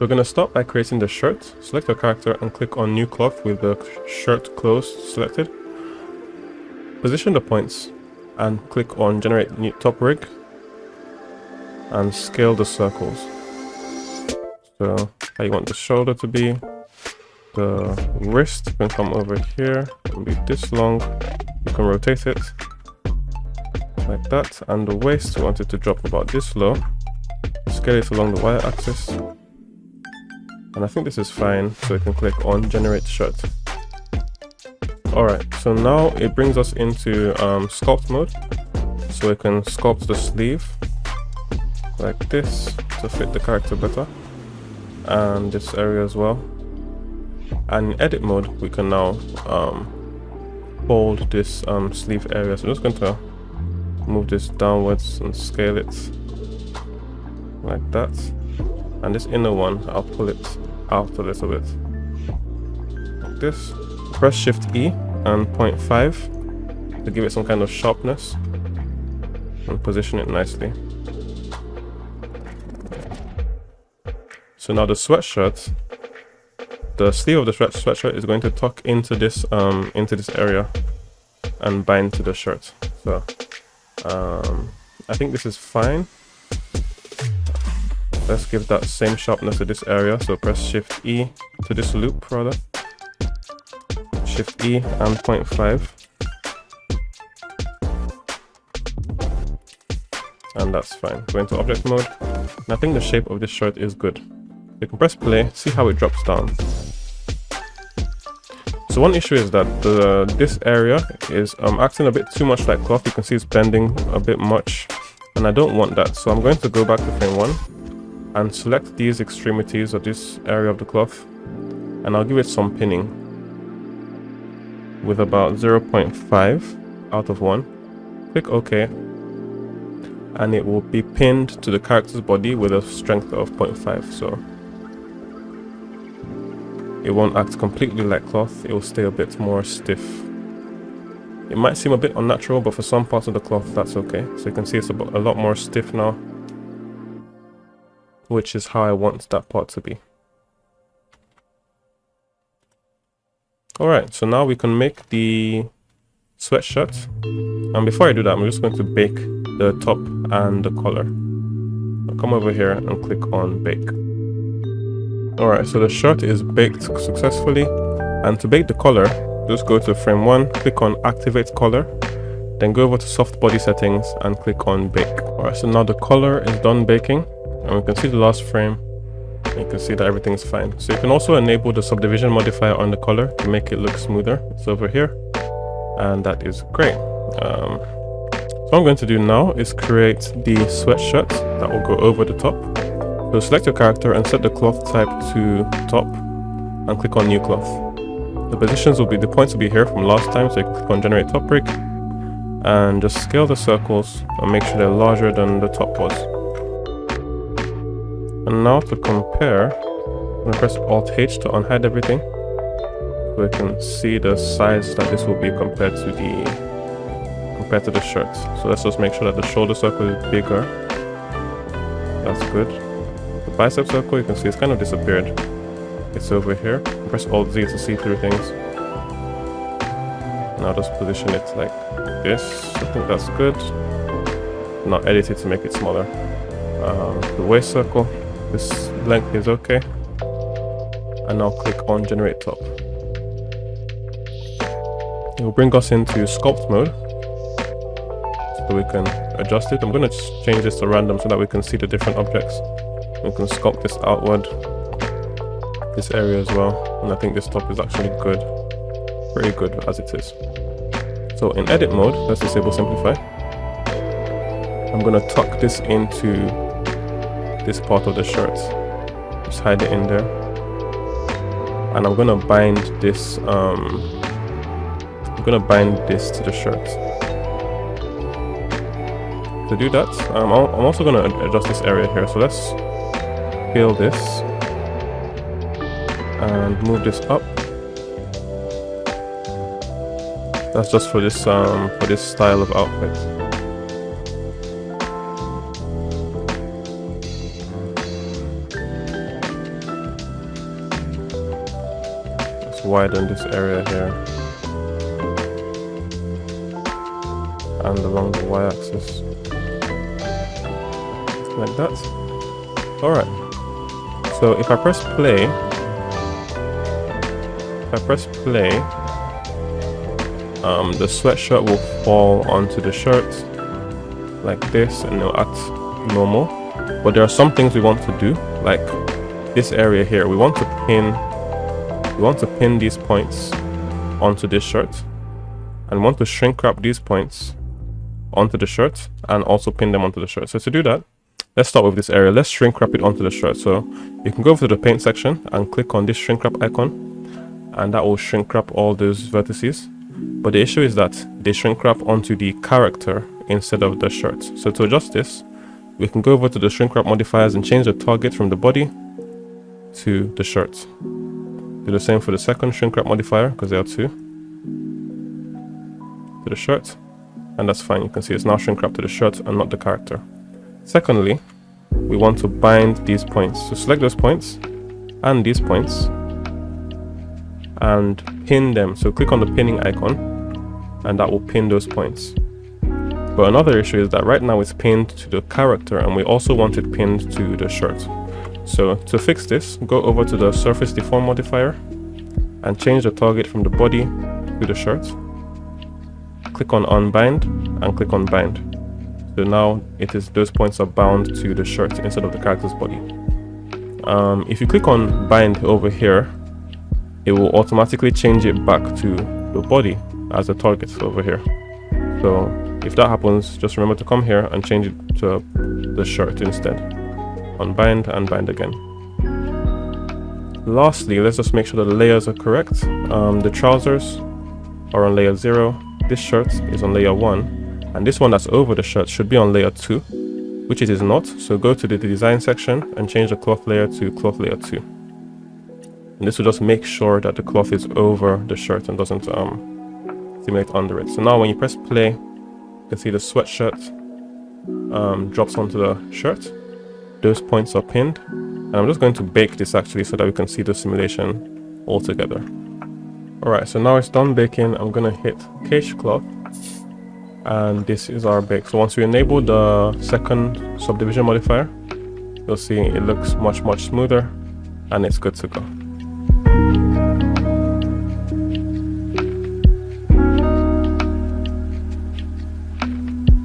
We're going to start by creating the shirt. Select your character and click on new cloth with the shirt closed selected. Position the points and click on generate new top rig and scale the circles. So how you want the shoulder to be. The wrist can come over here and be this long. You can rotate it like that, and the waist we want it to drop about this low. Scale it along the y-axis, and I think this is fine, so you can click on generate shirt. Alright, so now it brings us into sculpt mode, so we can sculpt the sleeve like this to fit the character better, and this area as well. And in edit mode we can now fold this sleeve area, so I'm just going to move this downwards and scale it like that, and this inner one I'll pull it out a little bit like this. Press Shift E and 0.5 to give it some kind of sharpness and position it nicely. So now the sweatshirt, the sleeve of the sweatshirt is going to tuck into this area and bind to the shirt. So I think this is fine. Let's give that same sharpness to this area, so press Shift E to this loop rather. Shift E and 0.5. And that's fine. Go into object mode. And I think the shape of this shirt is good. You can press play, see how it drops down. So one issue is that this area is acting a bit too much like cloth. You can see it's bending a bit much, and I don't want that. So I'm going to go back to frame 1 and select these extremities of this area of the cloth, and I'll give it some pinning with about 0.5 out of 1. Click OK, and it will be pinned to the character's body with a strength of 0.5. So it won't act completely like cloth, it will stay a bit more stiff. It might seem a bit unnatural, but for some parts of the cloth that's okay. So you can see it's a lot more stiff now, which is how I want that part to be. Alright, so now we can make the sweatshirt. And before I do that, I'm just going to bake the top and the collar. I'll come over here and click on bake. Alright, so the shirt is baked successfully, and to bake the collar, just go to frame 1, click on activate collar, then go over to soft body settings and click on bake. Alright, so now the collar is done baking, and we can see the last frame, and you can see that everything's fine. So you can also enable the subdivision modifier on the collar to make it look smoother. It's over here, and that is great. So what I'm going to do now is create the sweatshirt that will go over the top. So select your character and set the cloth type to top and click on new cloth. The positions will be, the points will be here from last time, so you can click on generate top rig and just scale the circles and make sure they're larger than the top was. And now to compare, I'm going to press Alt H to unhide everything so we can see the size that this will be compared to the shirt. So let's just make sure that the shoulder circle is bigger. That's good. The bicep circle, you can see it's kind of disappeared. It's over here. Press Alt Z to see through things. Now just position it like this. I think that's good. Now edit it to make it smaller. The waist circle, this length is okay. And now click on generate top. It will bring us into sculpt mode, so we can adjust it. I'm going to change this to random so that we can see the different objects. We can sculpt this outward, this area as well, and I think this top is actually good, pretty good as it is. So in edit mode, let's disable simplify. I'm going to tuck this into this part of the shirt, just hide it in there, and I'm going to bind this to the shirt. To do that, I'm also going to adjust this area here, so let's scale this and move this up. That's just for this style of outfit. widen this area here and along the y-axis like that. Alright, so if I press play, the sweatshirt will fall onto the shirt like this and it'll act normal. But there are some things we want to do, like this area here. We want to pin these points onto this shirt, and we want to shrink wrap these points onto the shirt and also pin them onto the shirt. So to do that, let's start with this area. Let's shrink wrap it onto the shirt. So you can go over to the paint section and click on this shrink wrap icon, and that will shrink wrap all those vertices. But the issue is that they shrink wrap onto the character instead of the shirt. So to adjust this, we can go over to the shrink wrap modifiers and change the target from the body to the shirt. Do the same for the second shrink wrap modifier, because there are two, to the shirt, and that's fine. You can see it's now shrink wrap to the shirt and not the character. Secondly, we want to bind these points. So select those points and these points and pin them. So click on the pinning icon and that will pin those points. But another issue is that right now it's pinned to the character and we also want it pinned to the shirt. So to fix this, go over to the surface deform modifier and change the target from the body to the shirt. Click on unbind and click on bind. So now those points are bound to the shirt instead of the character's body. If you click on bind over here, it will automatically change it back to the body as a target over here. So if that happens, just remember to come here and change it to the shirt instead. Unbind and bind again. Lastly, let's just make sure that the layers are correct. The trousers are on layer 0, this shirt is on layer 1, and this one that's over the shirt should be on layer 2, which it is not. So go to the design section and change the cloth layer to cloth layer 2. And this will just make sure that the cloth is over the shirt and doesn't simulate under it. So now when you press play, you can see the sweatshirt drops onto the shirt. Those points are pinned. And I'm just going to bake this actually so that we can see the simulation all together. Alright, so now it's done baking. I'm going to hit cache cloth. And this is our bake. So once we enable the second subdivision modifier, you'll see it looks much smoother and it's good to go.